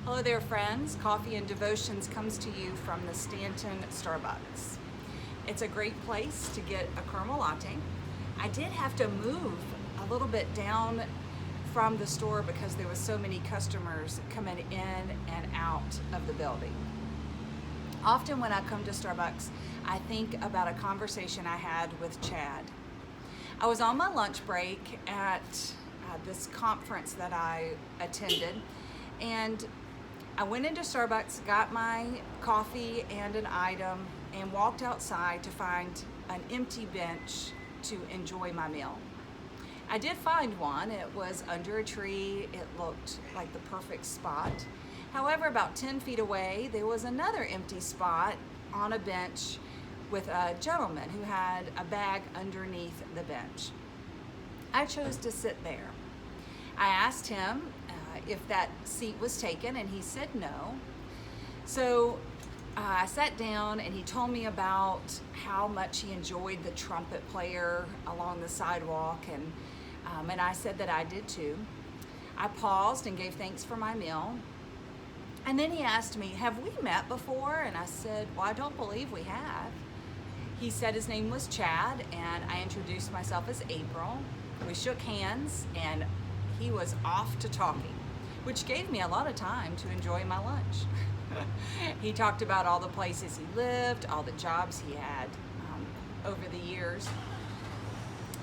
Hello there, friends. Coffee and Devotions comes to you from the Stanton Starbucks. It's a great place to get a caramel latte. I did have to move a little bit down from the store because there was so many customers coming in and out of the building. Often when I come to Starbucks, I think about a conversation I had with Chad. I was on my lunch break at this conference that I attended, and I went into Starbucks, got my coffee and an item, and walked outside to find an empty bench to enjoy my meal. I did find one. It was under a tree. It looked like the perfect spot. However, about 10 feet away, there was another empty spot on a bench with a gentleman who had a bag underneath the bench. I chose to sit there. I asked him if that seat was taken, and he said no. So I sat down, and he told me about how much he enjoyed the trumpet player along the sidewalk, and I said that I did too. I paused and gave thanks for my meal. And then he asked me, "Have we met before?" And I said, "Well, I don't believe we have." He said his name was Chad, and I introduced myself as April. We shook hands, and he was off to talking, which gave me a lot of time to enjoy my lunch. He talked about all the places he lived, all the jobs he had over the years.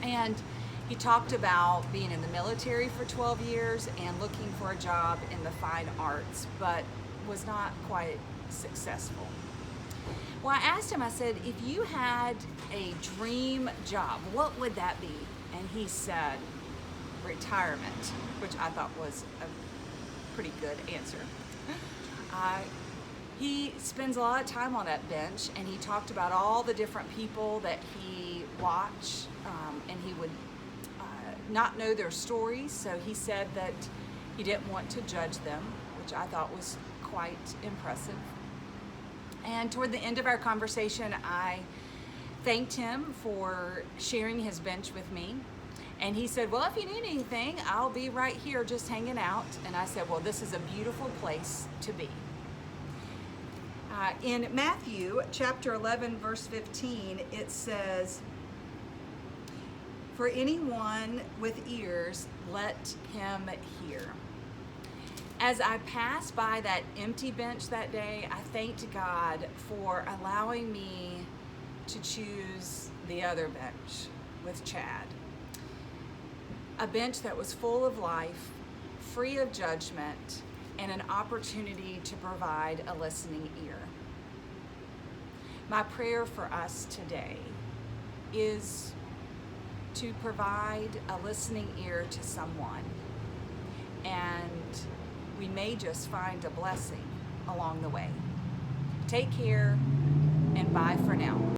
And he talked about being in the military for 12 years and looking for a job in the fine arts, but was not quite successful. Well, I asked him, I said, "If you had a dream job, what would that be?" And he said, "Retirement," which I thought was a pretty good answer. He spends a lot of time on that bench, and he talked about all the different people that he watched, and he would not know their stories, so he said that he didn't want to judge them, which I thought was quite impressive. And toward the end of our conversation, I thanked him for sharing his bench with me. And he said, "Well, if you need anything, I'll be right here just hanging out." And I said, "Well, this is a beautiful place to be." In Matthew chapter 11, verse 15, it says, "For anyone with ears, let him hear." As I passed by that empty bench that day, I thanked God for allowing me to choose the other bench with Chad. A bench that was full of life, free of judgment, and an opportunity to provide a listening ear. My prayer for us today is to provide a listening ear to someone, and we may just find a blessing along the way. Take care, and bye for now.